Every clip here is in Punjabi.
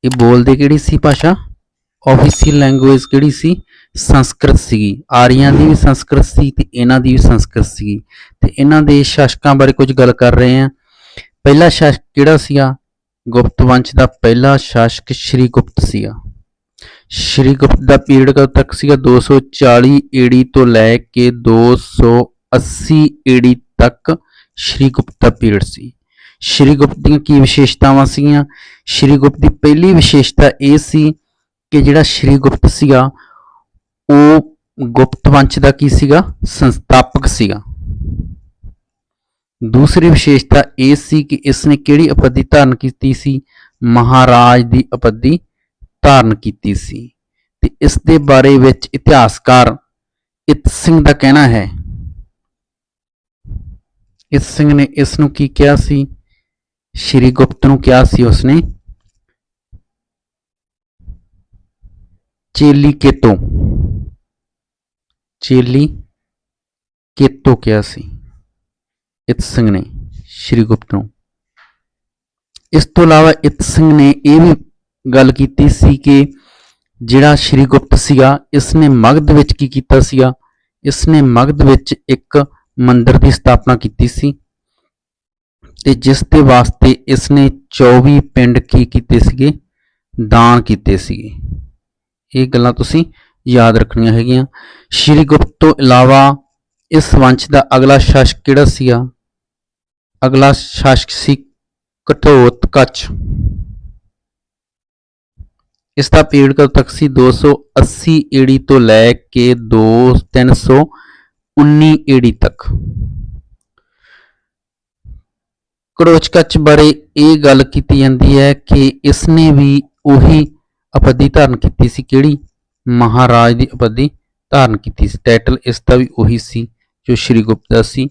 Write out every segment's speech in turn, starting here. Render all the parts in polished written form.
ਇਹ ਬੋਲਦੇ ਕਿਹੜੀ ਸੀ ਭਾਸ਼ਾ? ऑफिशियल लैंगुएज ਕਿਹੜੀ ਸੀ? ਸੰਸਕ੍ਰਿਤ ਸੀਗੀ। ਆਰੀਆਂ ਦੀ ਵੀ ਸੰਸਕ੍ਰਿਤ ਸੀ ਤੇ ਇਹਨਾਂ ਦੀ ਵੀ ਸੰਸਕ੍ਰਿਤ ਸੀਗੀ। ਤੇ ਇਹਨਾਂ ਦੇ ਸ਼ਾਸਕਾਂ ਬਾਰੇ ਕੁਝ ਗੱਲ ਕਰ ਰਹੇ ਹਾਂ। ਪਹਿਲਾ ਸ਼ਾਸਕ ਕਿਹੜਾ ਸੀਗਾ? ਗੁਪਤ ਵੰਸ਼ ਦਾ ਪਹਿਲਾ ਸ਼ਾਸਕ ਸ਼੍ਰੀ ਗੁਪਤ ਸੀਗਾ। ਸ਼੍ਰੀ ਗੁਪਤ ਦਾ ਪੀਰੀਅਡ ਕਦੋਂ ਤੱਕ ਸੀਗਾ? 240 ਏਡੀ ਤੋਂ ਲੈ ਕੇ 280 ਏਡੀ ਤੱਕ ਸ਼੍ਰੀ ਗੁਪਤ ਦਾ ਪੀਰੀਅਡ ਸੀ। ਸ਼੍ਰੀ ਗੁਪਤ ਦੀਆਂ ਕੀ ਵਿਸ਼ੇਸ਼ਤਾਵਾਂ ਸੀਗੀਆਂ? ਸ਼੍ਰੀ ਗੁਪਤ ਦੀ ਪਹਿਲੀ ਵਿਸ਼ੇਸ਼ਤਾ ਇਹ ਸੀ ਕਿ ਜਿਹੜਾ ਸ਼੍ਰੀ ਗੁਪਤ ਸੀਗਾ ਉਹ ਗੁਪਤ ਵੰਸ਼ ਦਾ ਕੀ ਸੀਗਾ? ਸੰਸਥਾਪਕ ਸੀਗਾ। ਦੂਸਰੀ ਵਿਸ਼ੇਸ਼ਤਾ ਇਹ ਸੀ ਕਿ ਇਸਨੇ ਕਿਹੜੀ ਉਪਾਧੀ ਧਾਰਨ ਕੀਤੀ ਸੀ? ਮਹਾਰਾਜ ਦੀ ਉਪਾਧੀ ਧਾਰਨ ਕੀਤੀ ਸੀ। ਤੇ ਇਸ ਦੇ ਬਾਰੇ ਵਿੱਚ ਇਤਿਹਾਸਕਾਰ ਇਤ ਸਿੰਘ ਦਾ ਕਹਿਣਾ ਹੈ, ਇਸ ਸਿੰਘ ਨੇ ਇਸ ਨੂੰ ਕੀ ਕਿਹਾ ਸੀ? ਸ਼੍ਰੀ ਗੁਪਤ ਨੂੰ ਕਿਹਾ ਸੀ ਉਸਨੇ ਚੇਲੀ ਕੇਤੋ ਕਿਹਾ ਸੀ ਇਤ ਸਿੰਘ ਨੇ ਸ਼੍ਰੀ ਗੁਪਤ ਨੂੰ। ਇਸ ਤੋਂ ਇਲਾਵਾ ਇਤ ਸਿੰਘ ਨੇ ਇਹ ਵੀ ਗੱਲ ਕੀਤੀ ਸੀ ਕਿ ਜਿਹੜਾ ਸ਼੍ਰੀ ਗੁਪਤ ਸੀਗਾ ਇਸਨੇ ਮਗਧ ਵਿੱਚ ਕੀ ਕੀਤਾ ਸੀਗਾ? ਇਸਨੇ ਮਗਧ ਵਿੱਚ ਇੱਕ ਮੰਦਿਰ ਦੀ ਸਥਾਪਨਾ ਕੀਤੀ ਸੀ ਤੇ ਜਿਸ ਦੇ ਵਾਸਤੇ ਇਸਨੇ 24 ਪਿੰਡ ਕੀ ਕੀਤੇ ਸੀਗੇ? ਦਾਨ ਕੀਤੇ ਸੀਗੇ। ਇਹ ਗੱਲਾਂ ਤੁਸੀਂ ਯਾਦ ਰੱਖਣੀਆਂ ਹੈਗੀਆਂ। ਸ਼੍ਰੀ ਗੁਪਤ ਤੋਂ ਇਲਾਵਾ ਇਸ ਵੰਸ਼ ਦਾ ਅਗਲਾ ਸ਼ਾਸਕ ਕਿਹੜਾ ਸੀਗਾ? ਅਗਲਾ ਸ਼ਾਸਕ ਸੀ ਘਟੋਤਕਚ। ਇਸ ਦਾ ਪੀਰੀਅਡ ਕਦੋਂ ਤੱਕ ਸੀ? 280 ਏਡੀ ਤੋਂ ਲੈ ਕੇ 319 ਏਡੀ ਤੱਕ। ਘਟੋਤਕਚ ਬਾਰੇ ਇਹ ਗੱਲ ਕੀਤੀ ਜਾਂਦੀ ਹੈ ਕਿ ਇਸਨੇ ਵੀ ਉਹੀ ਉਪਾਧੀ ਧਾਰਨ ਕੀਤੀ ਸੀ। ਕਿਹੜੀ? ਮਹਾਰਾਜ ਦੀ ਉਪਾਧੀ ਧਾਰਨ ਕੀਤੀ ਸੀ। ਟਾਈਟਲ ਇਸ ਦਾ ਵੀ ਉਹੀ ਸੀ ਜੋ ਸ਼੍ਰੀ ਗੁਪਤ ਦਾ ਸੀ।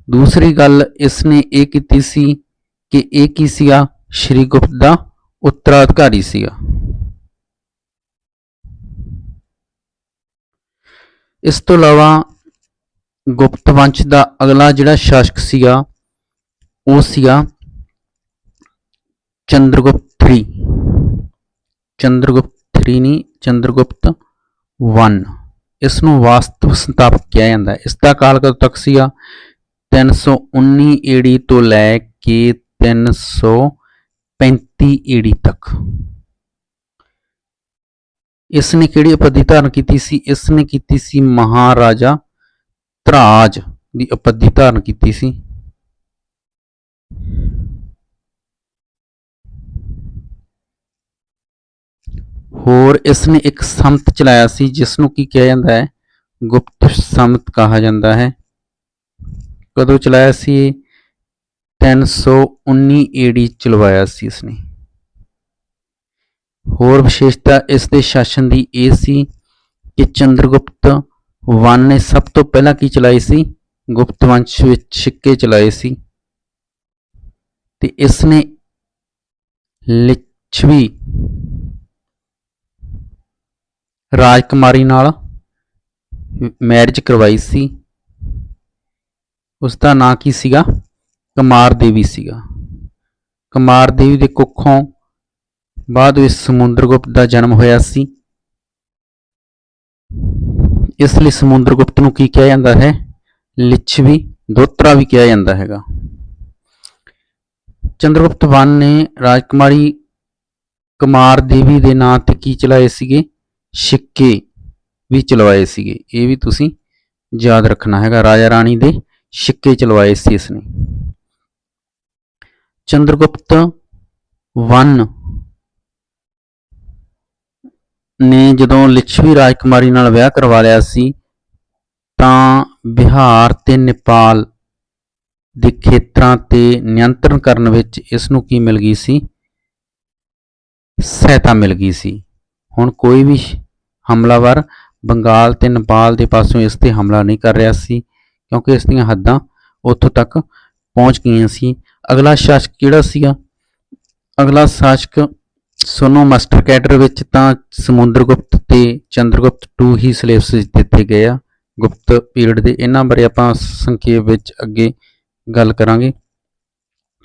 ਦੂਸਰੀ ਗੱਲ ਇਸਨੇ ਇਹ ਕੀਤੀ ਸੀ ਕਿ ਇਹ ਕੀ ਸੀਗਾ? ਸ਼੍ਰੀ ਗੁਪਤ ਦਾ ਉੱਤਰਾਧਿਕਾਰੀ ਸੀਗਾ। ਇਸ ਤੋਂ ਇਲਾਵਾ ਗੁਪਤ ਵੰਸ਼ ਦਾ ਅਗਲਾ ਜਿਹੜਾ ਸ਼ਾਸਕ ਸੀਗਾ ਉਹ ਸੀਗਾ ਚੰਦਰਗੁਪਤ III। ਚੰਦਰਗੁਪਤ I। ਇਸ ਨੂੰ ਵਾਸਤਵ ਸੰਸਥਾਪਕ ਕਿਹਾ ਜਾਂਦਾ ਹੈ। ਇਸ ਦਾ ਕਾਲ ਕਦੋਂ ਤੱਕ ਸੀਗਾ? 319 ਏਡੀ ਤੋਂ ਲੈ ਕੇ 335 ਏਡੀ ਤੱਕ। ਇਸ ਨੇ ਕਿਹੜੀ ਉਪਾਧੀ ਧਾਰਨ ਕੀਤੀ ਸੀ? ਇਸ ਨੇ ਕੀਤੀ ਸੀ ਮਹਾਰਾਜਾ ਧਰਾਜ ਦੀ ਉਪਾਧੀ ਧਾਰਨ ਕੀਤੀ ਸੀ। ਹੋਰ ਇਸ ਨੇ ਇੱਕ ਸੰਮਤ ਚਲਾਇਆ ਸੀ ਜਿਸ ਨੂੰ ਕੀ ਕਿਹਾ ਜਾਂਦਾ ਹੈ? ਗੁਪਤ ਸੰਮਤ ਕਹਾ ਜਾਂਦਾ ਹੈ। ਕਦੋਂ ਚਲਾਇਆ ਸੀ? 319 ਏਡੀ ਚਲਵਾਇਆ ਸੀ ਇਸਨੇ। ਹੋਰ ਵਿਸ਼ੇਸ਼ਤਾ ਇਸ ਦੇ ਸ਼ਾਸਨ ਦੀ ਇਹ ਸੀ ਕਿ ਚੰਦਰਗੁਪਤ I ਨੇ ਸਭ ਤੋਂ ਪਹਿਲਾਂ ਕੀ ਚਲਾਈ ਸੀ? ਗੁਪਤ ਵੰਸ਼ ਵਿੱਚ ਸਿੱਕੇ ਚਲਾਏ ਸੀ ਤੇ ਇਸਨੇ ਲਿਛਵੀ ਰਾਜਕੁਮਾਰੀ ਨਾਲ ਮੈਰਿਜ ਕਰਵਾਈ ਸੀ। ਉਸ ਦਾ ਨਾਂ ਕੀ ਸੀਗਾ? ਕੁਮਾਰ ਦੇਵੀ ਸੀਗਾ। ਕੁਮਾਰ ਦੇਵੀ ਦੇ ਕੁੱਖੋਂ ਬਾਅਦ ਵਿੱਚ ਸਮੁੰਦਰਗੁਪਤ ਦਾ ਜਨਮ ਹੋਇਆ ਸੀ। ਇਸ ਲਈ ਸਮੁੰਦਰਗੁਪਤ ਨੂੰ ਕੀ ਕਿਹਾ ਜਾਂਦਾ ਹੈ? ਲਿਛਵੀ ਦੋਤਰਾ ਵੀ ਕਿਹਾ ਜਾਂਦਾ ਹੈਗਾ। ਚੰਦਰਗੁਪਤ I ਨੇ ਰਾਜਕੁਮਾਰੀ ਕੁਮਾਰ ਦੇਵੀ ਦੇ ਨਾਂ ਤੇ ਕੀ ਚਲਾਏ ਸੀਗੇ? ਸਿੱਕੇ ਵੀ ਚਲਵਾਏ ਸੀਗੇ। ਇਹ ਵੀ ਤੁਸੀਂ ਯਾਦ ਰੱਖਣਾ ਹੈਗਾ। ਰਾਜਾ ਰਾਣੀ ਦੇ ਸਿੱਕੇ ਚਲਵਾਏ ਸੀ ਇਸਨੇ। ਚੰਦਰਗੁਪਤ I ਨੇ ਜਦੋਂ ਲਿਛਵੀ ਰਾਜਕੁਮਾਰੀ ਨਾਲ ਵਿਆਹ ਕਰਵਾ ਲਿਆ ਸੀ ਤਾਂ ਬਿਹਾਰ ਤੇ ਨੇਪਾਲ ਦੇ ਖੇਤਰਾਂ ਤੇ ਨਿਯੰਤਰਣ ਕਰਨ ਵਿੱਚ ਇਸ ਨੂੰ ਕੀ ਮਿਲ ਗਈ ਸੀ? ਸਹਾਇਤਾ ਮਿਲ ਗਈ ਸੀ। ਹੁਣ ਕੋਈ ਵੀ ਹਮਲਾਵਰ ਬੰਗਾਲ ਤੇ ਨੇਪਾਲ ਦੇ ਪਾਸੋਂ ਇਸ ਤੇ ਹਮਲਾ ਨਹੀਂ ਕਰ ਰਿਹਾ ਸੀ ਕਿਉਂਕਿ ਇਸ ਦੀਆਂ ਹੱਦਾਂ ਉੱਥੋਂ ਤੱਕ ਪਹੁੰਚ ਗਈਆਂ ਸੀ। ਅਗਲਾ ਸ਼ਾਸਕ ਕਿਹੜਾ ਸੀਗਾ? ਅਗਲਾ ਸ਼ਾਸਕ ਸੋਨੋ ਮਾਸਟਰ ਕੈਡਰ ਵਿੱਚ ਤਾਂ ਸਮੁੰਦਰਗੁਪਤ ਤੇ ਚੰਦਰਗੁਪਤ II ਹੀ ਸਿਲੇਬਸ ਦਿੱਤੇ ਗਏ ਆ ਗੁਪਤ ਪੀਰੀਅਡ ਦੇ। ਇਹਨਾਂ ਬਾਰੇ ਆਪਾਂ ਸੰਖੇਪ ਵਿੱਚ ਅੱਗੇ ਗੱਲ ਕਰਾਂਗੇ।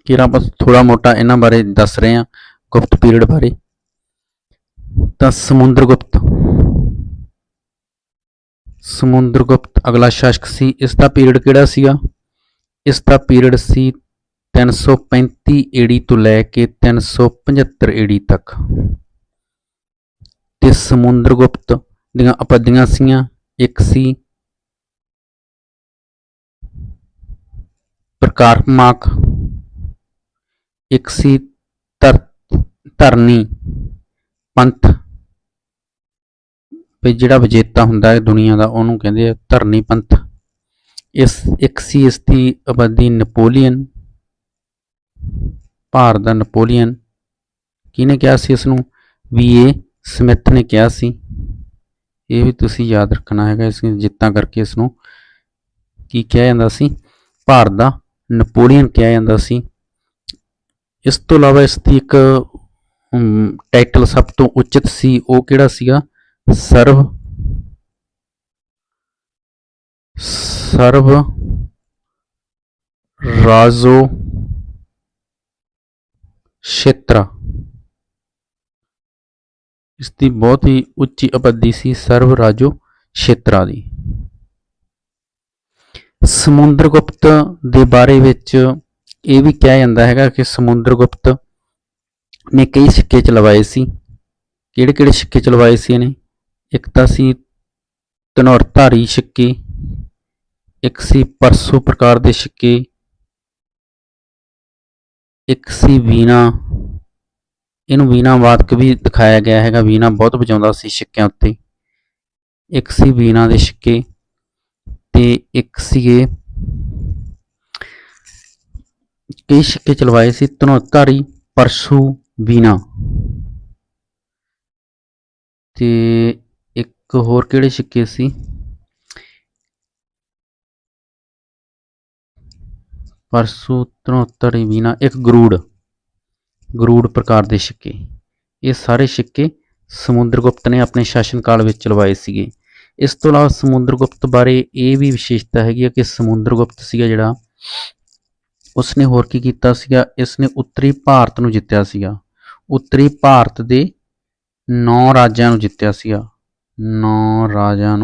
ਕਿ ਆਪਾਂ ਥੋੜਾ ਮੋਟਾ ਇਹਨਾਂ ਬਾਰੇ ਦੱਸ ਰਹੇ ਹਾਂ ਗੁਪਤ ਪੀਰੀਅਡ ਬਾਰੇ। ਤਾਂ ਸਮੁੰਦਰਗੁਪਤ ਅਗਲਾ ਸ਼ਾਸਕ ਸੀ। ਇਸ ਦਾ ਪੀਰੀਅਡ ਕਿਹੜਾ ਸੀਗਾ? ਇਸ ਦਾ ਪੀਰੀਅਡ ਸੀ 335 ਏਡੀ ਤੋਂ ਲੈ ਕੇ 375 ਏਡੀ ਤੱਕ। ਤੇ ਸਮੁੰਦਰਗੁਪਤ ਦੀਆਂ ਉਪਾਧੀਆਂ ਸੀਆਂ, ਇੱਕ ਸੀ ਪ੍ਰਕਾਰਮਾਕ, ਇੱਕ ਸੀ ਧਰਨੀ ਪੰਥ, ਵੀ ਜਿਹੜਾ ਵਿਜੇਤਾ ਹੁੰਦਾ ਹੈ ਦੁਨੀਆ ਦਾ ਉਹਨੂੰ ਕਹਿੰਦੇ ਆ ਧਰਨੀ ਪੰਥ। ਇੱਕ ਸੀ ਇਸ ਦੀ ਉਪਾਧੀ ਨੈਪੋਲੀਅਨ, ਭਾਰਤ ਦਾ ਨੈਪੋਲੀਅਨ। ਕਿਹਨੇ ਕਿਹਾ ਸੀ ਇਸ ਨੂੰ? VA ਸਮਿਥ ਨੇ ਕਿਹਾ ਸੀ। ਇਹ ਵੀ ਤੁਸੀਂ ਯਾਦ ਰੱਖਣਾ ਹੈਗਾ, ਇਸ ਜਿੱਤਾਂ ਕਰਕੇ ਇਸ ਨੂੰ ਕੀ ਕਿਹਾ ਜਾਂਦਾ ਸੀ? ਭਾਰਤ ਦਾ ਨੈਪੋਲੀਅਨ ਕਿਹਾ ਜਾਂਦਾ ਸੀ। ਇਸ ਤੋਂ ਇਲਾਵਾ ਇਸ ਦੀ ਇੱਕ ਟਾਈਟਲ ਸਭ ਤੋਂ ਉਚਿਤ ਸੀ, ਉਹ ਕਿਹੜਾ ਸੀਗਾ? ਸਰਵ ਰਾਜੋ ਛੇਤਰਾ। ਇਸ ਦੀ ਬਹੁਤ ਹੀ ਉੱਚੀ ਉਪਾਧੀ ਸੀ ਸਰਵ ਰਾਜੋ ਛੇਤਰਾ ਦੀ। ਸਮੁੰਦਰਗੁਪਤ ਦੇ ਬਾਰੇ ਵਿੱਚ ਇਹ ਵੀ ਕਿਹਾ ਜਾਂਦਾ ਹੈਗਾ ਕਿ ਸਮੁੰਦਰਗੁਪਤ ਨੇ ਕਈ ਸਿੱਕੇ ਚਲਵਾਏ ਸੀ। ਕਿਹੜੇ ਕਿਹੜੇ ਸਿੱਕੇ ਚਲਵਾਏ ਸੀ ਇਹਨੇ? ਇੱਕ ਤਾਂ ਸੀ ਧਨੁਰਧਾਰੀ ਸਿੱਕੇ, ਇੱਕ ਸੀ ਪਰਸੂ ਪ੍ਰਕਾਰ ਦੇ ਸਿੱਕੇ, ਇੱਕ ਸੀ ਵੀਣਾ, ਇਹਨੂੰ ਵੀਣਾ ਵਾਦਕ ਵੀ ਦਿਖਾਇਆ ਗਿਆ ਹੈਗਾ, ਵੀਣਾ ਬਹੁਤ ਵਜਾਉਂਦਾ ਸੀ ਸਿੱਕਿਆਂ ਉੱਤੇ। ਇੱਕ ਸੀ ਵੀਣਾ ਦੇ ਸਿੱਕੇ ਤੇ ਇੱਕ ਸੀਗੇ ਕਈ ਸਿੱਕੇ ਚਲਵਾਏ ਸੀ ਧਨੁਰਧਾਰੀ, ਪਰਸੂ, ਵੀਣਾ। ਤੇ ਇੱਕ ਹੋਰ ਕਿਹੜੇ ਸਿੱਕੇ ਸੀ? ਪਰਸੂ, ਧਨੁਰਧਾਰੀ, ਵੀਣਾ, ਇੱਕ ਗਰੂੜ ਪ੍ਰਕਾਰ ਦੇ ਸਿੱਕੇ। ਇਹ ਸਾਰੇ ਸਿੱਕੇ ਸਮੁੰਦਰਗੁਪਤ ਨੇ ਆਪਣੇ ਸ਼ਾਸਨ ਕਾਲ ਵਿੱਚ ਚਲਵਾਏ ਸੀਗੇ। ਇਸ ਤੋਂ ਇਲਾਵਾ ਸਮੁੰਦਰਗੁਪਤ ਬਾਰੇ ਇਹ ਵੀ ਵਿਸ਼ੇਸ਼ਤਾ ਹੈਗੀ ਆ ਕਿ ਸਮੁੰਦਰਗੁਪਤ ਸੀਗਾ ਜਿਹੜਾ, ਉਸਨੇ ਹੋਰ ਕੀ ਕੀਤਾ ਸੀਗਾ? ਇਸਨੇ ਉੱਤਰੀ ਭਾਰਤ ਨੂੰ ਜਿੱਤਿਆ ਸੀਗਾ। ਉੱਤਰੀ ਭਾਰਤ ਦੇ 9 ਰਾਜਾਂ ਨੂੰ ਜਿੱਤਿਆ ਸੀਗਾ। 9 ਰਾਜਿਆਂ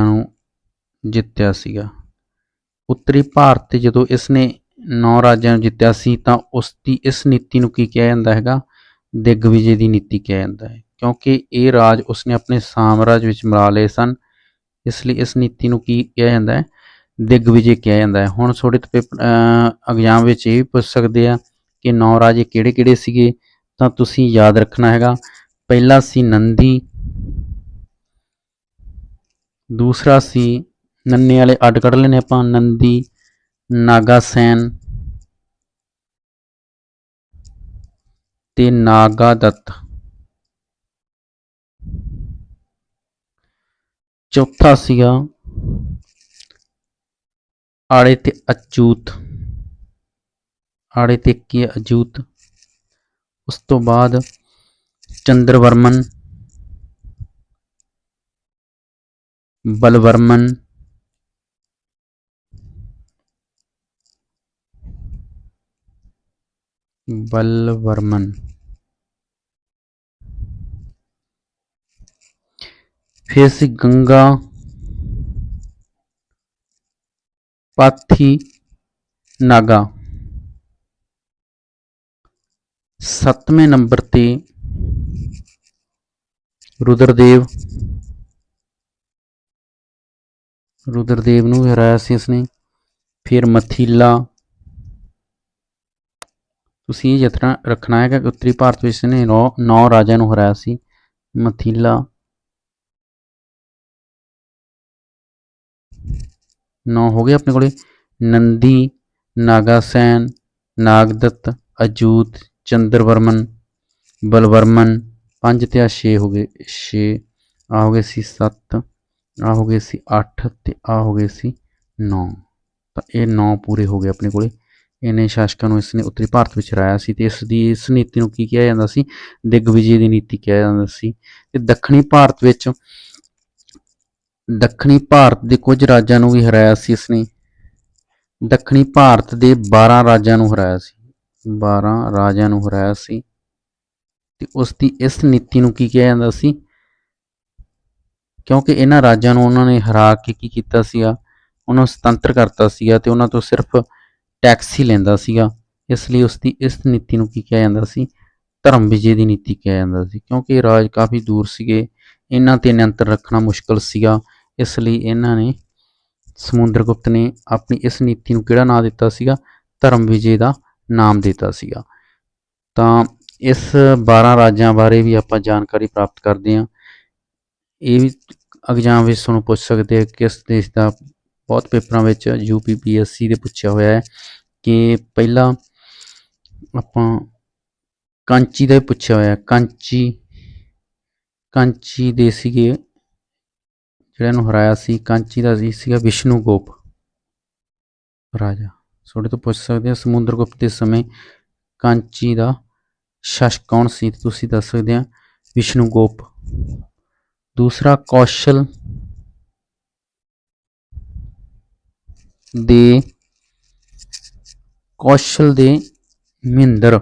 ਨੂੰ ਜਿੱਤਿਆ ਸੀਗਾ। ਉੱਤਰੀ ਭਾਰਤ ਤੇ ਜਦੋਂ ਇਸਨੇ 9 ਰਾਜਾਂ ਨੂੰ ਜਿੱਤਿਆ ਸੀ ਤਾਂ ਉਸ ਦੀ ਇਸ ਨੀਤੀ ਨੂੰ ਕੀ ਕਿਹਾ ਜਾਂਦਾ ਹੈਗਾ? ਦਿਗਵਿਜੇ ਦੀ ਨੀਤੀ ਕਿਹਾ ਜਾਂਦਾ ਹੈ, ਕਿਉਂਕਿ ਇਹ ਰਾਜ ਉਸਨੇ ਆਪਣੇ ਸਾਮਰਾਜ ਵਿੱਚ ਮਿਲਾ ਲਏ ਸਨ। ਇਸ ਲਈ ਇਸ ਨੀਤੀ ਨੂੰ ਕੀ ਕਿਹਾ ਜਾਂਦਾ ਹੈ? ਦਿਗਵਿਜੇ ਕਿਹਾ ਜਾਂਦਾ ਹੈ। ਹੁਣ ਤੁਹਾਡੇ ਐਗਜ਼ਾਮ ਵਿੱਚ ਇਹ ਵੀ ਪੁੱਛ ਸਕਦੇ ਆ ਕਿ 9 ਰਾਜੇ ਕਿਹੜੇ ਕਿਹੜੇ ਸੀਗੇ, ਤਾਂ ਤੁਸੀਂ ਯਾਦ ਰੱਖਣਾ ਹੈਗਾ। ਪਹਿਲਾ ਸੀ ਨੰਦੀ, ਦੂਸਰਾ ਸੀ, ਨੰਨੇ ਵਾਲੇ ਅੱਡ ਕੱਢ ਲੈਣੇ ਆਪਾਂ, ਨੰਦੀ, ਨਾਗਾਸੈਨ ਤੇ ਨਾਗਾਦੱਤ। ਚੌਥਾ ਸੀਗਾ ਆੜੇ ਤੇ ਅਚੂਤ, ਆੜੇ ਤੇ ਕੀ ਅਜੂਤ। ਉਸ ਤੋਂ ਬਾਅਦ ਚੰਦਰਵਰਮਨ, ਬਲਵਰਮਨ, ਫਿਰ ਸੀ ਗੰਗਾ, ਪਾਥੀ, ਨਾਗਾ। 7ਵੇਂ ਨੰਬਰ ਤੇ ਰੁਦਰਦੇਵ ਨੂੰ ਹਰਾਇਆ ਸੀ ਇਸਨੇ। ਫਿਰ ਮਥਿਲਾ। ਤੁਸੀਂ ਇਹ ਯਤਨ ਰੱਖਣਾ ਹੈਗਾ ਕਿ ਉੱਤਰੀ ਭਾਰਤ ਵਿੱਚ ਇਸਨੇ 9 ਰਾਜਿਆਂ ਨੂੰ ਹਰਾਇਆ ਸੀ। ਮਥਿਲਾ, 9 ਹੋ ਗਏ ਆਪਣੇ ਕੋਲੇ। ਨੰਦੀ, ਨਾਗਾਸੈਨ, ਨਾਗਦੱਤ, ਅਜੂਤ, ਚੰਦਰਵਰਮਨ, ਬਲਵਰਮਨ। 5 ਤੇ 6 ਹੋ ਗਏ, 6 ਆ ਹੋ ਗਏ ਸੀ 7, ਆ ਹੋ ਗਏ ਸੀ 8 ਤੇ ਆ ਹੋ ਗਏ ਸੀ 9। ਤਾਂ ਇਹ 9 ਪੂਰੇ ਹੋ ਗਏ ਆਪਣੇ ਕੋਲੇ। ਇਹਨੇ ਸ਼ਾਸਕਾਂ ਨੂੰ ਇਸਨੇ ਉੱਤਰੀ ਭਾਰਤ ਵਿੱਚ ਹਰਾਇਆ ਸੀ ਤੇ ਇਸ ਨੀਤੀ ਨੂੰ ਕੀ ਕਿਹਾ ਜਾਂਦਾ ਸੀ? ਦਿਗਵਿਜੇ ਦੀ ਨੀਤੀ ਕਿਹਾ ਜਾਂਦਾ ਸੀ। ਤੇ ਦੱਖਣੀ ਭਾਰਤ ਦੇ ਕੁਝ ਰਾਜਾਂ ਨੂੰ ਵੀ ਹਰਾਇਆ ਸੀ ਇਸਨੇ। ਦੱਖਣੀ ਭਾਰਤ ਦੇ 12 ਰਾਜਾਂ ਨੂੰ ਹਰਾਇਆ ਸੀ। 12 ਰਾਜਿਆਂ ਨੂੰ ਹਰਾਇਆ ਸੀ ਤੇ ਉਸ ਦੀ ਇਸ ਨੀਤੀ ਨੂੰ ਕੀ ਕਿਹਾ ਜਾਂਦਾ ਸੀ? ਕਿਉਂਕਿ ਇਹਨਾਂ ਰਾਜਾਂ ਨੂੰ ਉਹਨਾਂ ਨੇ ਹਰਾ ਕੇ ਕੀ ਕੀਤਾ ਸੀਗਾ, ਉਹਨਾਂ ਨੂੰ ਸੁਤੰਤਰ ਕਰਤਾ ਸੀਗਾ ਤੇ ਉਹਨਾਂ ਤੋਂ ਸਿਰਫ ਟੈਕਸ ਹੀ ਲੈਂਦਾ ਸੀਗਾ। ਇਸ ਲਈ ਉਸ ਦੀ ਇਸ ਨੀਤੀ ਨੂੰ ਕੀ ਕਿਹਾ ਜਾਂਦਾ ਸੀ? ਧਰਮ ਵਿਜੇ ਦੀ ਨੀਤੀ ਕਿਹਾ ਜਾਂਦਾ ਸੀ। ਕਿਉਂਕਿ ਇਹ ਰਾਜ ਕਾਫੀ ਦੂਰ ਸੀਗੇ, ਇਹਨਾਂ ਤੇ ਨਿਯੰਤਰਣ ਰੱਖਣਾ ਮੁਸ਼ਕਲ ਸੀਗਾ, ਇਸ ਲਈ ਇਹਨਾਂ ਨੇ ਸਮੁੰਦਰਗੁਪਤ ਨੇ ਆਪਣੀ ਇਸ ਨੀਤੀ ਨੂੰ ਕਿਹੜਾ ਨਾਂ ਦਿੱਤਾ ਸੀਗਾ? ਧਰਮ ਵਿਜੇ ਦਾ ਨਾਮ ਦਿੱਤਾ ਸੀਗਾ। ਤਾਂ ਇਸ 12 ਰਾਜਾਂ ਬਾਰੇ ਵੀ ਆਪਾਂ ਜਾਣਕਾਰੀ ਪ੍ਰਾਪਤ ਕਰਦੇ ਹਾਂ। ਇਹ ਵੀ ਐਗਜ਼ਾਮ ਵਿੱਚ ਤੁਹਾਨੂੰ ਪੁੱਛ ਸਕਦੇ ਆ, ਕਿਸ ਦੇਸ਼ ਦਾ ਬਹੁਤ ਪੇਪਰਾਂ ਵਿੱਚ UPPSC ਦੇ ਪੁੱਛਿਆ ਹੋਇਆ ਹੈ ਕਿ ਪਹਿਲਾਂ ਆਪਾਂ ਕਾਂਚੀ ਦਾ ਵੀ ਪੁੱਛਿਆ ਹੋਇਆ। ਕਾਂਚੀ ਦੇ ਸੀਗੇ ਜਿਹੜਾ ਨੂੰ ਹਰਾਇਆ ਸੀ, ਕਾਂਚੀ ਦਾ ਸੀਗਾ ਵਿਸ਼ਨੂਗੁਪਤ ਰਾਜਾ। ਤੁਹਾਡੇ ਤੋਂ ਪੁੱਛ ਸਕਦੇ ਆ ਸਮੁੰਦਰਗੁਪਤ ਦੇ ਸਮੇਂ ਕਾਂਚੀ ਦਾ ਸ਼ਾਸਕ ਕੌਣ ਸੀ? ਤੁਸੀਂ ਦੱਸ ਸਕਦੇ ਆ ਵਿਸ਼ਨੂਗੁਪਤ। ਦੂਸਰਾ ਕੌਸ਼ਲ ਦੇ ਮਹਿੰਦਰ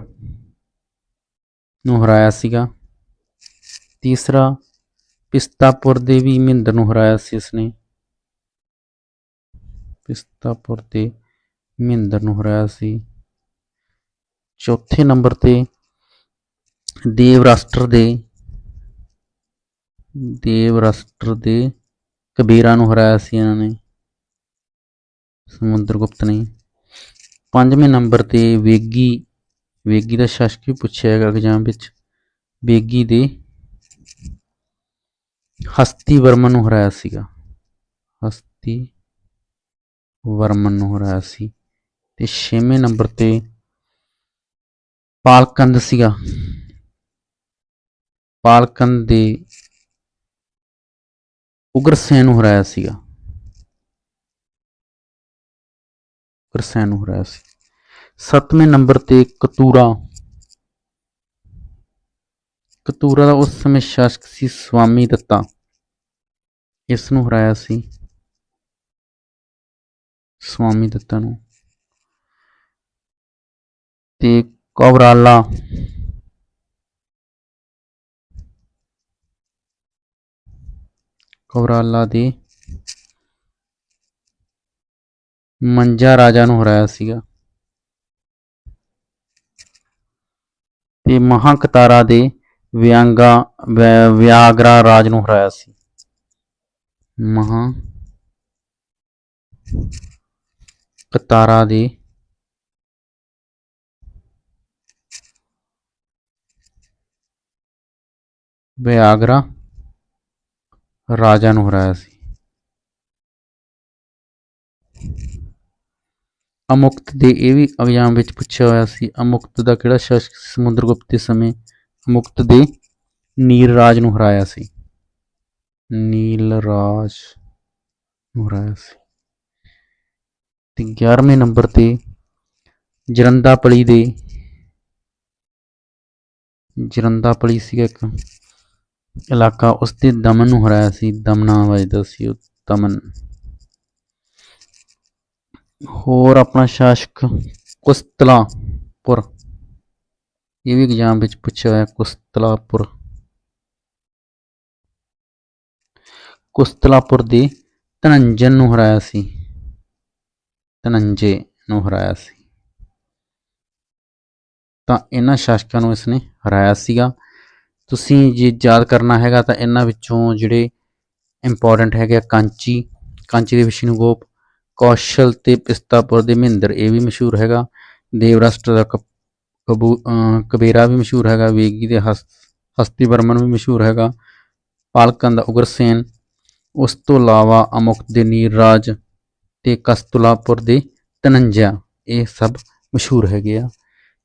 ਨੂੰ ਹਰਾਇਆ ਸੀਗਾ। ਤੀਸਰਾ ਪਿਸਤਾਪੁਰ ਦੇ ਵੀ ਮਹਿੰਦਰ ਨੂੰ ਹਰਾਇਆ ਸੀ ਇਸਨੇ, ਪਿਸਤਾਪੁਰ ਦੇ ਮਹਿੰਦਰ ਨੂੰ ਹਰਾਇਆ ਸੀ। ਚੌਥੇ ਨੰਬਰ ਤੇ ਦੇਵਰਾਸ਼ਟਰ ਦੇ ਕਬੀਰਾ ਨੂੰ ਹਰਾਇਆ ਸੀ ਇਹਨਾਂ ਨੇ, ਸਮੁੰਦਰਗੁਪਤ ਨੇ। ਪੰਜਵੇਂ ਨੰਬਰ ਤੇ ਵੇਗੀ ਦਾ ਸ਼ਾਸਕ ਵੀ ਪੁੱਛਿਆ ਹੈਗਾ ਐਗਜ਼ਾਮ ਵਿੱਚ। ਵੇਗੀ ਦੇ ਹਸਤੀਵਰਮਨ ਨੂੰ ਹਰਾਇਆ ਸੀਗਾ, ਹਸਤੀਵਰਮਨ ਨੂੰ ਹਰਾਇਆ ਸੀ। ਤੇ ਛੇਵੇਂ ਨੰਬਰ ਤੇ ਪਾਲਕੰਦ ਸੀਗਾ, ਪਾਲਕੰਦ ਦੇ ਉਗਰਸੈਨ ਨੂੰ ਹਰਾਇਆ ਸੀਗਾ, ਉਗਰਸੈਨ ਨੂੰ ਹਰਾਇਆ ਸੀ। ਸੱਤਵੇਂ ਨੰਬਰ ਤੇ ਕਤੂਰਾ ਦਾ ਉਸ ਸਮੇਂ ਸ਼ਾਸਕ ਸੀ ਸਵਾਮੀ ਦੱਤਾ, ਇਸ ਨੂੰ ਹਰਾਇਆ ਸੀ, ਸਵਾਮੀ ਦੱਤਾ ਨੂੰ। ਤੇ ਕੋਬਰਾਲਾ ਦੇ ਮੰਜਾ ਰਾਜਾ ਨੂੰ ਹਰਾਇਆ ਸੀਗਾ। ਤੇ ਮਹਾਕਤਾਰਾ ਦੇ ਵਿਆਗਰਾ ਰਾਜ ਨੂੰ ਹਰਾਇਆ ਸੀ, ਮਹਾਕਤਾਰਾ ਦੇ ਵਿਆਗਰਾ ਰਾਜਾ ਨੂੰ ਹਰਾਇਆ ਸੀ। ਅਮੁਕਤ ਦੇ ਇਹ ਵੀ ਐਗਜ਼ਾਮ ਵਿੱਚ ਪੁੱਛਿਆ ਹੋਇਆ ਸੀ। ਅਮੁਕਤ ਦਾ ਕਿਹੜਾ ਸ਼ਾਸਕ ਸਮੁੰਦਰਗੁਪਤ ਦੇ ਸਮੇਂ? ਅਮੁਕਤ ਦੇ ਨੀਲਰਾਜ ਨੂੰ ਹਰਾਇਆ ਸੀ, ਨੀਲਰਾਜ ਨੂੰ ਹਰਾਇਆ ਸੀ। ਤੇ 11ਵੇਂ ਨੰਬਰ ਤੇ ਜਰੰਦਾਪਲੀ ਸੀਗਾ ਇੱਕ ਇਲਾਕਾ, ਉਸ ਦੇ ਦਮਨ ਨੂੰ ਹਰਾਇਆ ਸੀ, ਦਮਨਾ ਵੱਜਦਾ ਸੀ ਉਹ, ਦਮਨ। ਹੋਰ ਆਪਣਾ ਸ਼ਾਸਕ ਕੁਸਤਲਾਪੁਰ, ਇਹ ਵੀ ਐਗਜ਼ਾਮ ਵਿੱਚ ਪੁੱਛਿਆ ਹੋਇਆ। ਕੁਸਤਲਾਪੁਰ ਦੇ ਧਨੰਜੇ ਨੂੰ ਹਰਾਇਆ ਸੀ, ਤਾਂ ਇਹਨਾਂ ਸ਼ਾਸਕਾਂ ਨੂੰ ਇਸਨੇ ਹਰਾਇਆ ਸੀਗਾ। ਤੁਸੀਂ ਜੇ ਯਾਦ ਕਰਨਾ ਹੈਗਾ ਤਾਂ ਇਹਨਾਂ ਵਿੱਚੋਂ ਜਿਹੜੇ ਇੰਪੋਰਟੈਂਟ ਹੈਗੇ ਆ ਕਾਂਚੀ ਦੇ ਵਿਸ਼ਨੂਗੁਪਤ, ਕੌਸ਼ਲ ਤੇ ਪਿਸਤਾਪੁਰ ਦੇ ਮਹਿੰਦਰ, ਇਹ ਵੀ ਮਸ਼ਹੂਰ ਹੈਗਾ। ਦੇਵਰਾਸ਼ਟਰ ਦਾ ਕਬੀਰਾ ਵੀ ਮਸ਼ਹੂਰ ਹੈਗਾ। ਵੇਗੀ ਦੇ ਹਸਤੀਵਰਮਨ ਵੀ ਮਸ਼ਹੂਰ ਹੈਗਾ। ਪਾਲਕਨ ਦਾ ਉਗਰਸੈਨ, ਉਸ ਤੋਂ ਇਲਾਵਾ ਅਮੁਕਤ ਦੇ ਨੀਲਰਾਜ ਤੇ ਕਸਤਲਾਪੁਰ ਦੇ ਧਨੰਜਾ, ਇਹ ਸਭ ਮਸ਼ਹੂਰ ਹੈਗੇ ਆ।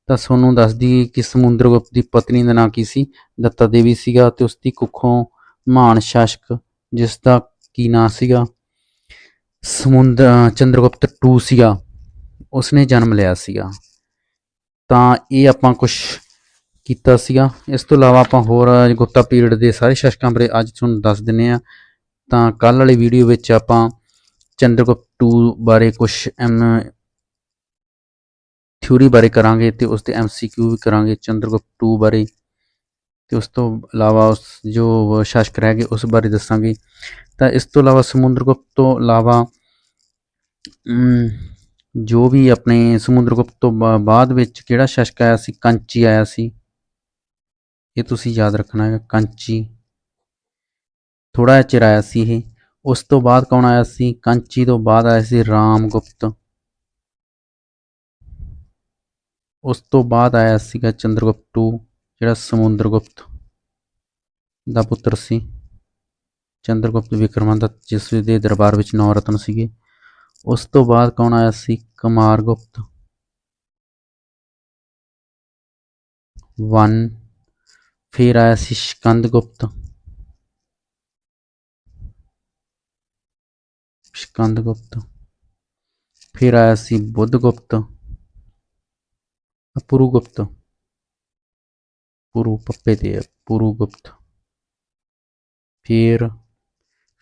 ਤਾਂ ਤੁਹਾਨੂੰ ਦੱਸ ਦਈਏ ਕਿ ਸਮੁੰਦਰਗੁਪਤ ਦੀ ਪਤਨੀ ਦਾ ਨਾਂ ਕੀ ਸੀ? ਦੱਤਾ ਦੇਵੀ ਸੀਗਾ। ਤੇ ਉਸਦੀ ਕੁੱਖੋਂ ਮਹਾਨ ਸ਼ਾਸਕ ਜਿਸ ਦਾ ਕੀ ਨਾਂ ਸੀਗਾ? ਚੰਦਰਗੁਪਤ II ਸੀਗਾ, ਉਸਨੇ ਜਨਮ ਲਿਆ ਸੀਗਾ। ਤਾਂ ਇਹ ਆਪਾਂ ਕੁਛ ਕੀਤਾ ਸੀਗਾ। ਇਸ ਤੋਂ ਇਲਾਵਾ ਆਪਾਂ ਹੋਰ ਗੁਪਤਾ ਪੀਰੀਅਡ ਦੇ ਸਾਰੇ ਸ਼ਾਸਕਾਂ ਬਾਰੇ ਅੱਜ ਤੁਹਾਨੂੰ ਦੱਸ ਦਿੰਦੇ ਹਾਂ। ਤਾਂ ਕੱਲ੍ਹ ਵਾਲੀ ਵੀਡੀਓ ਵਿੱਚ ਆਪਾਂ ਚੰਦਰਗੁਪਤ II ਬਾਰੇ ਕੁਛ ਥਿਊਰੀ ਬਾਰੇ ਕਰਾਂਗੇ ਅਤੇ ਉਸ ਦੇ MCQ ਵੀ ਕਰਾਂਗੇ ਚੰਦਰਗੁਪਤ ਟੂ ਬਾਰੇ, ਅਤੇ ਉਸ ਤੋਂ ਇਲਾਵਾ ਉਸ ਜੋ ਸ਼ਾਸਕ ਰਹਿ ਗਏ ਉਸ ਬਾਰੇ ਦੱਸਾਂਗੇ। ਤਾਂ ਇਸ ਤੋਂ ਇਲਾਵਾ ਸਮੁੰਦਰਗੁਪਤ ਤੋਂ ਇਲਾਵਾ ਜੋ ਵੀ ਆਪਣੇ ਸਮੁੰਦਰਗੁਪਤ ਤੋਂ ਬਾਅਦ ਵਿੱਚ ਕਿਹੜਾ ਸ਼ਾਸਕ ਆਇਆ ਸੀ, ਕਾਂਚੀ ਆਇਆ ਸੀ, ਇਹ ਤੁਸੀਂ ਯਾਦ ਰੱਖਣਾ ਹੈਗਾ। ਕਾਂਚੀ ਥੋੜ੍ਹਾ ਜਿਹਾ ਚਿਰ ਆਇਆ ਸੀ ਇਹ। ਉਸ ਤੋਂ ਬਾਅਦ ਕੌਣ ਆਇਆ ਸੀ, ਕਾਂਚੀ ਤੋਂ ਬਾਅਦ ਆਇਆ ਸੀ ਰਾਮਗੁਪਤ। ਉਸ ਤੋਂ ਬਾਅਦ ਆਇਆ ਸੀਗਾ ਚੰਦਰਗੁਪਤ ਟੂ, ਜਿਹੜਾ ਸਮੁੰਦਰਗੁਪਤ ਦਾ ਪੁੱਤਰ ਸੀ, ਚੰਦਰਗੁਪਤ ਵਿਕਰਮਾਦਿੱਤ, ਜਿਸ ਦੇ ਦਰਬਾਰ ਵਿੱਚ 9 ਰਤਨ ਸੀਗੇ। ਉਸ ਤੋਂ ਬਾਅਦ ਕੌਣ ਆਇਆ ਸੀ, ਕੁਮਾਰਗੁਪਤ 1। ਫਿਰ ਆਇਆ ਸੀ ਸਕੰਦਗੁਪਤ, ਫਿਰ ਆਇਆ ਸੀ ਬੁੱਧਗੁਪਤ, ਪੁਰੂਗੁਪਤ, ਪੁਰੂ ਪੱਪੇ ਤੇ ਪੁਰੂਗੁਪਤ।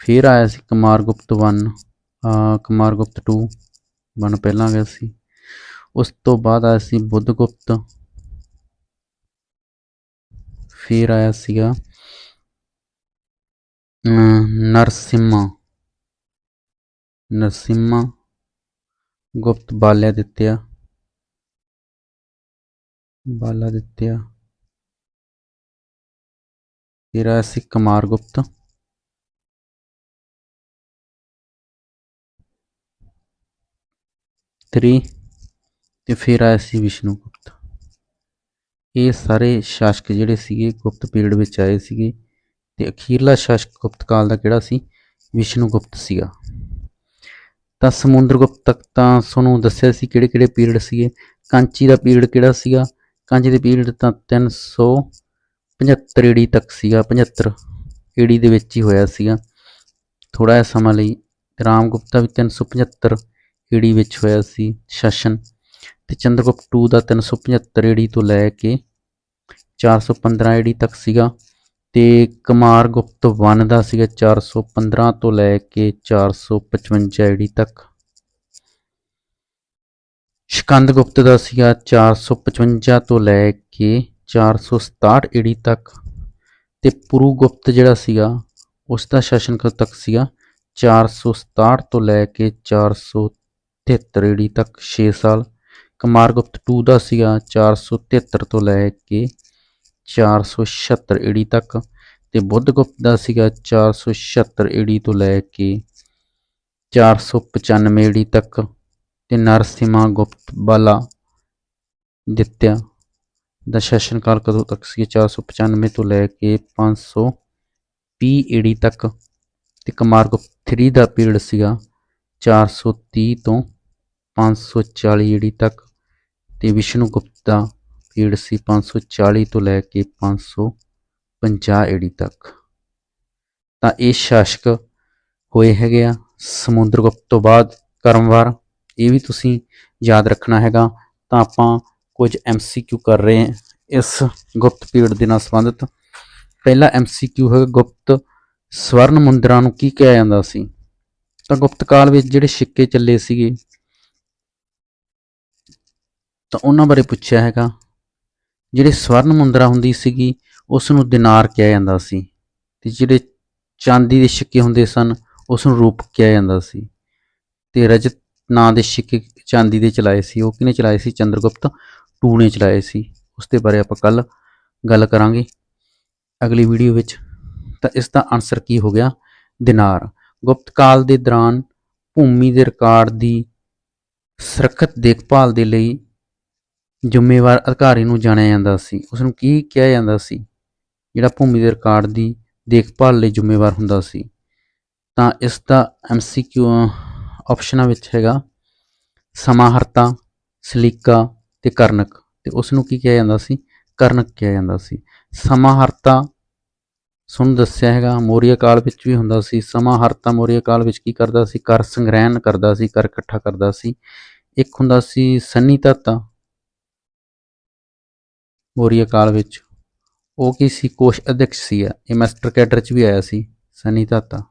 ਫਿਰ ਆਇਆ ਸੀ ਕੁਮਾਰਗੁਪਤ 1, ਕੁਮਾਰਗੁਪਤ 2, 1 ਪਹਿਲਾਂ ਆ ਗਿਆ ਸੀ। ਉਸ ਤੋਂ ਬਾਅਦ ਆਇਆ ਸੀ ਬੁੱਧਗੁਪਤ। ਫਿਰ ਆਇਆ ਸੀਗਾ ਨਰਸਿਮਾ ਗੁਪਤ ਬਾਲਾਦਿੱਤਿਆ। ਫਿਰ ਆਇਆ ਸੀ ਕੁਮਾਰਗੁਪਤ। ਤੇ ਫਿਰ ਆਇਆ ਸੀ ਵਿਸ਼ਨੂਗੁਪਤ। ਇਹ ਸਾਰੇ ਸ਼ਾਸਕ ਜਿਹੜੇ ਸੀਗੇ ਗੁਪਤ ਪੀਰੀਅਡ ਵਿੱਚ ਆਏ ਸੀਗੇ, ਤੇ ਅਖੀਰਲਾ ਸ਼ਾਸਕ ਗੁਪਤ ਕਾਲ ਦਾ ਕਿਹੜਾ ਸੀ, ਵਿਸ਼ਨੂਗੁਪਤ ਸੀਗਾ। ਤਾਂ ਸਮੁੰਦਰਗੁਪਤ ਤੱਕ ਤਾਂ ਤੁਹਾਨੂੰ ਦੱਸਿਆ ਸੀ ਕਿਹੜੇ ਕਿਹੜੇ ਪੀਰੀਅਡ ਸੀਗੇ। ਕਾਂਚੀ ਦਾ ਪੀਰੀਅਡ ਕਿਹੜਾ ਸੀਗਾ, ਕਾਂਚੀ ਦੇ ਪੀਰੀਅਡ ਤਾਂ 375 ਈੜੀ ਤੱਕ ਸੀਗਾ, 75 ਈੜੀ ਦੇ ਵਿੱਚ ਹੀ ਹੋਇਆ ਸੀਗਾ ਥੋੜ੍ਹਾ ਜਿਹਾ ਸਮਾਂ ਲਈ। ਰਾਮਗੁਪਤ ਦਾ ਵੀ 375 ਈੜੀ ਵਿੱਚ ਹੋਇਆ ਸੀ ਸ਼ਾਸਨ, ਤੇ ਚੰਦਰਗੁਪਤ ਟੂ ਦਾ 375 ਈੜੀ ਤੋਂ ਲੈ ਕੇ 415 ਈੜੀ ਤੱਕ ਸੀਗਾ, ਤੇ ਕੁਮਾਰਗੁਪਤ 1 ਦਾ ਸੀਗਾ 415 ਤੋਂ ਲੈ ਕੇ 455 ਈੜੀ ਤੱਕ। ਸਕੰਦਗੁਪਤ ਦਾ ਸੀਗਾ 455 ਤੋਂ ਲੈ ਕੇ 467 ਈੜੀ ਤੱਕ, ਤੇ ਪੁਰੂਗੁਪਤ ਜਿਹੜਾ ਸੀਗਾ ਉਸ ਦਾ ਸ਼ਾਸਨ ਕਦੋਂ ਤੱਕ ਸੀਗਾ, 467 ਤੋਂ ਲੈ ਕੇ 473 ਈੜੀ ਤੱਕ, 6 ਸਾਲ। ਕੁਮਾਰਗੁਪਤ 2 ਦਾ ਸੀਗਾ 473 ਤੋਂ ਲੈ ਕੇ 476 ਈੜੀ ਤੱਕ, ਤੇ ਬੁੱਧਗੁਪਤ ਦਾ ਸੀਗਾ 476 ਈੜੀ ਤੋਂ ਲੈ ਕੇ 495 ਈੜੀ ਤੱਕ, ਤੇ ਨਰਸਿਮਾ ਗੁਪਤ ਬਾਲਾਦਿੱਤਿਆ ਦਾ ਸ਼ਾਸਨ ਕਾਲ ਕਦੋਂ ਤੱਕ ਸੀ, 495 ਤੋਂ ਲੈ ਕੇ 530 ਈੜੀ ਤੱਕ, ਤੇ ਕੁਮਾਰਗੁਪਤ 3 ਦਾ ਪੀਰੀਅਡ ਸੀਗਾ 430 ਤੋਂ 540 ਈੜੀ ਤੱਕ, ਤੇ ਵਿਸ਼ਨੂਗੁਪਤ ਦਾ ਪੀਰੀਅਡ ਸੀ 540 ਤੋਂ ਲੈ ਕੇ 550 ਈੜੀ ਤੱਕ। ਤਾਂ ਇਹ ਸ਼ਾਸਕ ਹੋਏ ਹੈਗੇ ਆ ਸਮੁੰਦਰਗੁਪਤ ਤੋਂ ਬਾਅਦ ਕਰਮਵਾਰ, ਇਹ ਵੀ ਤੁਸੀਂ ਯਾਦ ਰੱਖਣਾ ਹੈਗਾ। ਤਾਂ ਆਪਾਂ ਕੁਝ MCQ ਕਰ ਰਹੇ ਹਾਂ ਇਸ ਗੁਪਤ ਪੀਰੀਅਡ ਦੇ ਨਾਲ ਸੰਬੰਧਿਤ। ਪਹਿਲਾ MCQ ਹੈ, ਗੁਪਤ ਸਵਰਨ ਮੁੰਦਰਾਂ ਨੂੰ ਕੀ ਕਿਹਾ ਜਾਂਦਾ ਸੀ। ਤਾਂ ਗੁਪਤ ਕਾਲ ਵਿੱਚ ਜਿਹੜੇ ਸਿੱਕੇ ਚੱਲੇ ਸੀਗੇ ਤਾਂ ਉਹਨਾਂ ਬਾਰੇ ਪੁੱਛਿਆ ਹੈਗਾ। ਜਿਹੜੇ ਸਵਰਨ ਮੁੰਦਰਾ ਹੁੰਦੀ ਸੀਗੀ ਉਸ ਨੂੰ ਦਿਨਾਰ ਕਿਹਾ ਜਾਂਦਾ ਸੀ, ਤੇ ਜਿਹੜੇ ਚਾਂਦੀ ਦੇ ਸਿੱਕੇ ਹੁੰਦੇ ਸਨ ਉਸ ਨੂੰ ਰੂਪਕ ਕਿਹਾ ਜਾਂਦਾ ਸੀ, ਤੇ ਰਜਤ ਨਾਂ ਦੇ ਸਿੱਕੇ ਚਾਂਦੀ ਦੇ ਚਲਾਏ ਸੀ, ਉਹ ਕਿਹਨੇ ਚਲਾਏ ਸੀ, ਚੰਦਰਗੁਪਤ ਟੂ ਨੇ ਚਲਾਏ ਸੀ। ਉਸ ਦੇ ਬਾਰੇ ਆਪਾਂ ਕੱਲ੍ਹ ਗੱਲ ਕਰਾਂਗੇ ਅਗਲੀ ਵੀਡੀਓ ਵਿੱਚ। ਤਾਂ ਇਸ ਦਾ ਆਨਸਰ ਕੀ ਹੋ ਗਿਆ, ਦਿਨਾਰ। ਗੁਪਤ ਕਾਲ ਦੇ ਦੌਰਾਨ ਭੂਮੀ ਦੇ ਰਿਕਾਰਡ ਦੀ ਸੁਰੱਖਿਅਤ ਦੇਖਭਾਲ ਦੇ ਲਈ ਜ਼ਿੰਮੇਵਾਰ ਅਧਿਕਾਰੀ ਨੂੰ ਜਾਣਿਆ ਜਾਂਦਾ ਸੀ। ਉਸ ਨੂੰ ਕੀ ਕਿਹਾ ਜਾਂਦਾ ਸੀ, ਜਿਹੜਾ ਭੂਮੀ ਦੇ ਰਿਕਾਰਡ ਦੀ ਦੇਖਭਾਲ ਲਈ ਜ਼ਿੰਮੇਵਾਰ ਹੁੰਦਾ ਸੀ। ਤਾਂ ਇਸ ਦਾ MCQ ਆਪਸ਼ਨਾਂ ਵਿੱਚ ਹੈਗਾ ਸਮਾਹਰਤਾ, ਸਲੀਕਾ ਤੇ ਕਰਨਕ, ਤੇ ਉਸ ਨੂੰ ਕੀ ਕਿਹਾ ਜਾਂਦਾ ਸੀ, ਕਰਨਕ ਕਿਹਾ ਜਾਂਦਾ ਸੀ। ਸਮਾਹਰਤਾ ਤੁਹਾਨੂੰ ਦੱਸਿਆ ਹੈਗਾ ਮੌਰੀਆ ਕਾਲ ਵਿੱਚ ਵੀ ਹੁੰਦਾ ਸੀ। ਸਮਾਹਰਤਾ ਮੌਰੀਆ ਕਾਲ ਵਿੱਚ ਕੀ ਕਰਦਾ ਸੀ, ਕਰ ਸੰਗ੍ਰਹਿਣ ਕਰਦਾ ਸੀ, ਕਰ ਇਕੱਠਾ ਕਰਦਾ ਸੀ। ਇੱਕ ਹੁੰਦਾ ਸੀ ਸੰਨੀਧਾਤਾ ਮੌਰੀਆ ਕਾਲ ਵਿੱਚ, ਉਹ ਕੀ ਸੀ, ਕੋਸ਼ ਅਧਿਕਸ਼ ਸੀ। ਇਹ ਮਾਸਟਰ ਕੈਡਰ 'ਚ ਵੀ ਆਇਆ ਸੀ ਸੰਨੀਧਾਤਾ।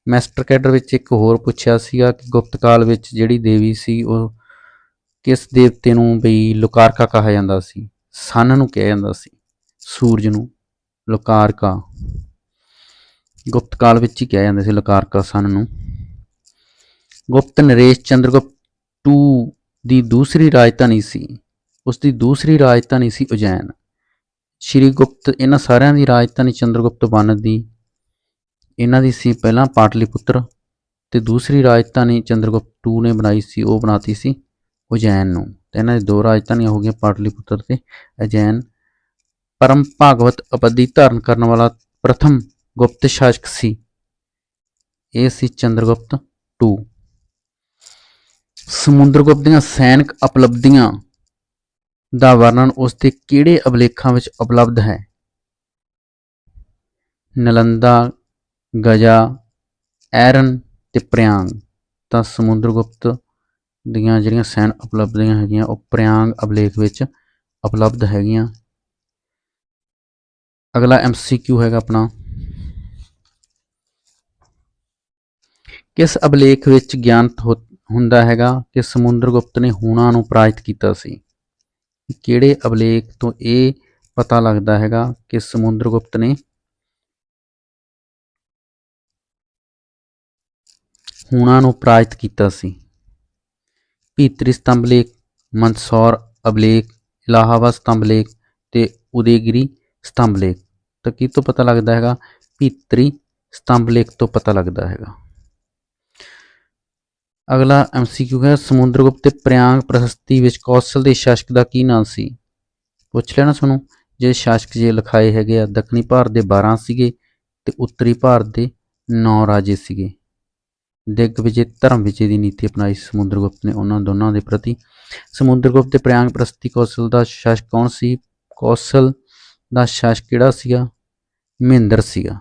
ਮਾਸਟਰ ਕੈਡਰ ਵਿੱਚ ਇੱਕ ਹੋਰ ਪੁੱਛਿਆ ਸੀਗਾ ਕਿ ਗੁਪਤ ਕਾਲ ਵਿੱਚ ਜਿਹੜੀ ਦੇਵੀ ਸੀ ਉਹ ਕਿਸ ਦੇਵਤੇ ਨੂੰ ਬਈ ਲੋਕਾਰਕਾ ਕਿਹਾ ਜਾਂਦਾ ਸੀ? ਸਨ ਨੂੰ ਕਿਹਾ ਜਾਂਦਾ ਸੀ, ਸੂਰਜ ਨੂੰ ਲੋਕਾਰਕਾ। ਗੁਪਤ ਕਾਲ ਵਿੱਚ ਹੀ ਕਿਹਾ ਜਾਂਦਾ ਸੀ ਲੋਕਾਰਕਾ ਸਨ ਨੂੰ। ਗੁਪਤ ਨਰੇਸ਼ ਚੰਦਰਗੁਪਤ ਟੂ ਦੀ ਦੂਸਰੀ ਰਾਜਧਾਨੀ ਸੀ, ਉਸ ਦੀ ਦੂਸਰੀ ਰਾਜਧਾਨੀ ਸੀ ਉਜੈਨ। ਸ਼੍ਰੀ ਗੁਪਤ ਇਹਨਾਂ ਸਾਰਿਆਂ ਦੀ ਰਾਜਧਾਨੀ ਚੰਦਰਗੁਪਤ ਵਨ ਦੀ ਇਹਨਾਂ ਦੀ ਸੀ ਪਹਿਲਾਂ ਪਾਟਲੀਪੁੱਤਰ, ਤੇ ਦੂਸਰੀ ਰਾਜਧਾਨੀ ਚੰਦਰਗੁਪਤ ਟੂ ਨੇ ਬਣਾਈ ਸੀ, ਉਹ ਬਣਾਤੀ ਸੀ ਉਜੈਨ ਨੂੰ। ਤੇ ਇਹਨਾਂ ਦੀ ਦੋ ਰਾਜਧਾਨੀਆਂ ਹੋ ਗਈਆਂ ਪਾਟਲੀਪੁੱਤਰ ਤੇ ਉਜੈਨ। ਪਰਮ ਭਾਗਵਤ ਉਪਾਧੀ ਧਾਰਨ ਕਰਨ ਵਾਲਾ ਪ੍ਰਥਮ ਗੁਪਤ ਸ਼ਾਸਕ ਸੀ, ਇਹ ਸੀ ਚੰਦਰਗੁਪਤ ਟੂ। ਸਮੁੰਦਰਗੁਪਤ ਦੀਆਂ ਸੈਨਿਕ ਉਪਲਬਧੀਆਂ ਦਾ ਵਰਣਨ ਉਸ ਦੇ ਕਿਹੜੇ ਅਭਿਲੇਖਾਂ ਵਿੱਚ ਉਪਲਬਧ ਹੈ? ਨਲੰਦਾ, ਗਜਾ, ਐਰਨ ਤੇ ਪ੍ਰਯਾਗ। ਤਾਂ ਸਮੁੰਦਰਗੁਪਤ ਦੀਆਂ ਜਿਹੜੀਆਂ ਸੈਨ ਉਪਲਬਧੀਆਂ ਹੈਗੀਆਂ ਉਹ ਪ੍ਰਯਾਗ ਅਭਿਲੇਖ ਵਿੱਚ ਉਪਲਬਧ ਹੈਗੀਆਂ। ਅਗਲਾ MCQ ਹੈਗਾ ਆਪਣਾ, ਕਿਸ ਅਭਿਲੇਖ ਵਿੱਚ ਗਿਆਨਤ ਹੁੰਦਾ ਹੈਗਾ ਕਿ ਸਮੁੰਦਰਗੁਪਤ ਨੇ ਹੂਣਾ ਨੂੰ ਪਰਾਜਿਤ ਕੀਤਾ ਸੀ? ਕਿਹੜੇ ਅਭਿਲੇਖ ਤੋਂ ਇਹ ਪਤਾ ਲੱਗਦਾ ਹੈਗਾ ਕਿ ਸਮੁੰਦਰਗੁਪਤ ਨੇ ਹੂਣਾ ਨੂੰ ਪਰਾਜਿਤ ਕੀਤਾ ਸੀ? ਭੀਤਰੀ ਸਤੰਭ ਲੇਖ, ਮੰਦਸੌਰ ਅਭਿਲੇਖ, ਇਲਾਹਾਬਾਦ ਸਤੰਭ ਲੇਖ ਤੇ ਉਦੈਗਿਰੀ ਸਤੰਭ ਲੇਖ। ਤਾਂ ਕੀ ਤੋਂ ਪਤਾ ਲੱਗਦਾ ਹੈਗਾ? ਭੀਤਰੀ ਸਤੰਭ ਲੇਖ ਤੋਂ ਪਤਾ ਲੱਗਦਾ ਹੈਗਾ। ਅਗਲਾ MCQ ਹੈ, ਸਮੁੰਦਰਗੁਪਤ ਤੇ ਪ੍ਰਯਾਗ ਪ੍ਰਸ਼ਸਤੀ ਵਿੱਚ ਕੌਸ਼ਲ ਦੇ ਸ਼ਾਸਕ ਦਾ ਕੀ ਨਾਮ ਸੀ? ਪੁੱਛ ਲਿਆ ਨਾ ਤੁਹਾਨੂੰ। ਜੇ ਸ਼ਾਸਕ ਜੇ ਲਿਖਾਏ ਹੈਗੇ ਆ, ਦੱਖਣੀ ਭਾਰਤ ਦੇ 12 ਸੀਗੇ ਤੇ ਉੱਤਰੀ ਭਾਰਤ ਦੇ 9 ਰਾਜੇ ਸੀਗੇ। ਦਿਗਵਿਜੇ ਧਰਮ ਵਿਜੇ ਦੀ ਨੀਤੀ ਅਪਣਾਈ ਸਮੁੰਦਰਗੁਪਤ ਨੇ ਉਹਨਾਂ ਦੋਨਾਂ ਦੇ ਪ੍ਰਤੀ। ਸਮੁੰਦਰਗੁਪਤ ਤੇ ਪ੍ਰਯਾਗ ਪ੍ਰਸ਼ਸਤੀ ਕੌਸ਼ਲ ਦਾ ਸ਼ਾਸਕ ਕੌਣ ਸੀ? ਕੌਸ਼ਲ ਦਾ ਸ਼ਾਸਕ ਕਿਹੜਾ ਸੀਗਾ? ਮਹਿੰਦਰ ਸੀਗਾ।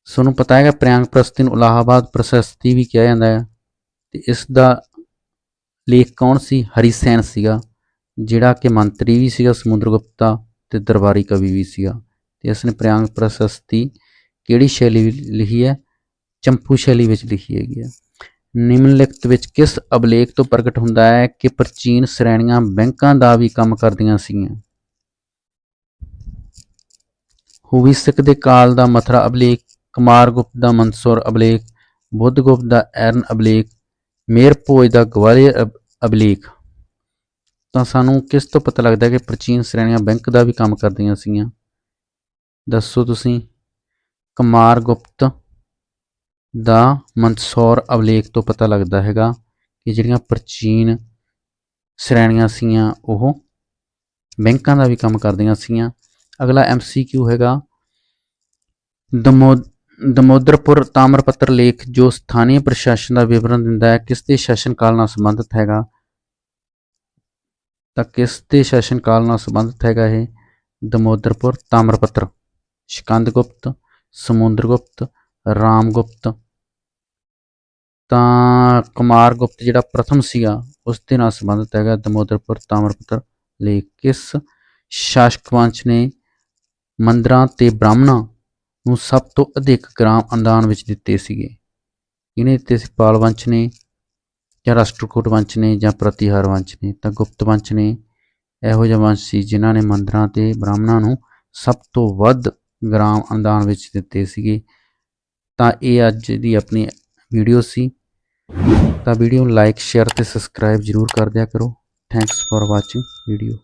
ਤੁਹਾਨੂੰ ਪਤਾ ਹੈਗਾ ਪ੍ਰਯਾਗ ਪ੍ਰਸ਼ਸਤੀ ਨੂੰ ਇਲਾਹਾਬਾਦ ਪ੍ਰਸ਼ਸਤੀ ਵੀ ਕਿਹਾ ਜਾਂਦਾ ਹੈ, ਤੇ ਇਸ ਦਾ ਲੇਖ ਕੌਣ ਸੀ? ਹਰੀਸੈਨ ਸੀਗਾ, ਜਿਹੜਾ ਕਿ ਮੰਤਰੀ ਵੀ ਸੀਗਾ ਸਮੁੰਦਰਗੁਪਤ ਦਾ ਤੇ ਦਰਬਾਰੀ ਕਵੀ ਵੀ ਸੀਗਾ। ਤੇ ਇਸਨੇ ਪ੍ਰਯਾਗ ਪ੍ਰਸ਼ਸਤੀ ਕਿਹੜੀ ਸ਼ੈਲੀ ਵਿੱਚ ਲਿਖੀ ਹੈ? ਚੰਪੂ ਸ਼ੈਲੀ ਵਿੱਚ ਲਿਖੀ ਹੈਗੀ ਹੈ। ਨਿਮਨਲਿਖਤ ਵਿੱਚ ਕਿਸ ਅਭਿਲੇਖ ਤੋਂ ਪ੍ਰਗਟ ਹੁੰਦਾ ਹੈ ਕਿ ਪ੍ਰਾਚੀਨ ਸ਼੍ਰੇਣੀਆਂ ਬੈਂਕਾਂ ਦਾ ਵੀ ਕੰਮ ਕਰਦੀਆਂ ਸੀਗੀਆਂ? ਹੁਵਿਸਕ ਦੇ ਕਾਲ ਦਾ ਮਥੁਰਾ ਅਭਿਲੇਖ, ਕੁਮਾਰਗੁਪਤ ਦਾ ਮੰਦਸੌਰ ਅਭਿਲੇਖ, ਬੁੱਧਗੁਪਤ ਦਾ ਐਰਨ ਅਭਿਲੇਖ, ਮੇਹਰ ਭੋਜ ਦਾ ਗਵਾਲੀਅਰ ਅਭਿਲੇਖ। ਤਾਂ ਸਾਨੂੰ ਕਿਸ ਤੋਂ ਪਤਾ ਲੱਗਦਾ ਕਿ ਪ੍ਰਾਚੀਨ ਸ਼੍ਰੇਣੀਆਂ ਬੈਂਕ ਦਾ ਵੀ ਕੰਮ ਕਰਦੀਆਂ ਸੀਗੀਆਂ? ਦੱਸੋ ਤੁਸੀਂ। ਕੁਮਾਰਗੁਪਤ ਦਾ ਮੰਦਸੌਰ ਅਭਿਲੇਖ ਤੋਂ ਪਤਾ ਲੱਗਦਾ ਹੈਗਾ ਕਿ ਜਿਹੜੀਆਂ ਪ੍ਰਾਚੀਨ ਸ਼੍ਰੇਣੀਆਂ ਸੀਗੀਆਂ ਉਹ ਬੈਂਕਾਂ ਦਾ ਵੀ ਕੰਮ ਕਰਦੀਆਂ ਸੀਗੀਆਂ। ਅਗਲਾ MCQ ਹੈਗਾ, ਦਮੋਦਰਪੁਰ ਤਾਮਰਪੱਤਰ ਲੇਖ ਜੋ ਸਥਾਨੀ ਪ੍ਰਸ਼ਾਸਨ ਦਾ ਵਿਵਰਣ ਦਿੰਦਾ ਹੈ, ਕਿਸ ਦੇ ਸ਼ਾਸਨ ਕਾਲ ਨਾਲ ਸੰਬੰਧਿਤ ਹੈਗਾ? ਤਾਂ ਕਿਸ ਦੇ ਸ਼ਾਸਨ ਕਾਲ ਨਾਲ ਸੰਬੰਧਿਤ ਹੈਗਾ ਇਹ ਦਮੋਦਰਪੁਰ ਤਾਮਰਪੱਤਰ? ਸਕੰਦਗੁਪਤ, ਸਮੁੰਦਰਗੁਪਤ, ਰਾਮਗੁਪਤ। ਤਾਂ ਕੁਮਾਰਗੁਪਤ ਜਿਹੜਾ ਪ੍ਰਥਮ ਸੀਗਾ ਉਸ ਦੇ ਨਾਲ ਸੰਬੰਧਿਤ ਹੈਗਾ ਦਮੋਦਰਪੁਰ ਤਾਮਰਪੱਤਰ ਲੇਖ। ਕਿਸ ਸ਼ਾਸਕ ਵੰਸ਼ ਨੇ ਮੰਦਰਾਂ ਤੇ ਬ੍ਰਾਹਮਣਾਂ ਨੂੰ ਸਭ ਤੋਂ ਅਧਿਕ ਗ੍ਰਾਮ ਅਨੁਦਾਨ ਵਿੱਚ ਦਿੱਤੇ ਸੀਗੇ? ਇਹਨੇ ਦਿੱਤੇ ਸੀ ਪਾਲ ਵੰਸ਼ ਨੇ, ਜਾਂ ਰਾਸ਼ਟਰਕੂਟ ਵੰਸ਼ ਨੇ, ਜਾਂ ਪ੍ਰਤੀਹਾਰ ਵੰਸ਼ ਨੇ? ਤਾਂ ਗੁਪਤ ਵੰਸ਼ ਨੇ ਇਹੋ ਜਿਹਾ ਵੰਸ਼ ਸੀ ਜਿਨ੍ਹਾਂ ਨੇ ਮੰਦਰਾਂ ਤੇ ਬ੍ਰਾਹਮਣਾਂ ਨੂੰ ਸਭ ਤੋਂ ਵੱਧ ਗ੍ਰਾਮ ਅਨੁਦਾਨ ਵਿੱਚ ਦਿੱਤੇ ਸੀਗੇ। ਤਾਂ ਇਹ ਅੱਜ ਦੀ ਆਪਣੀ ਵੀਡੀਓ ਸੀ। ਤਾਂ ਵੀਡੀਓ ਨੂੰ ਲਾਈਕ, ਸ਼ੇਅਰ ਤੇ ਸਬਸਕ੍ਰਾਈਬ ਜ਼ਰੂਰ ਕਰ ਦਿਆ ਕਰੋ। Thanks for watching video.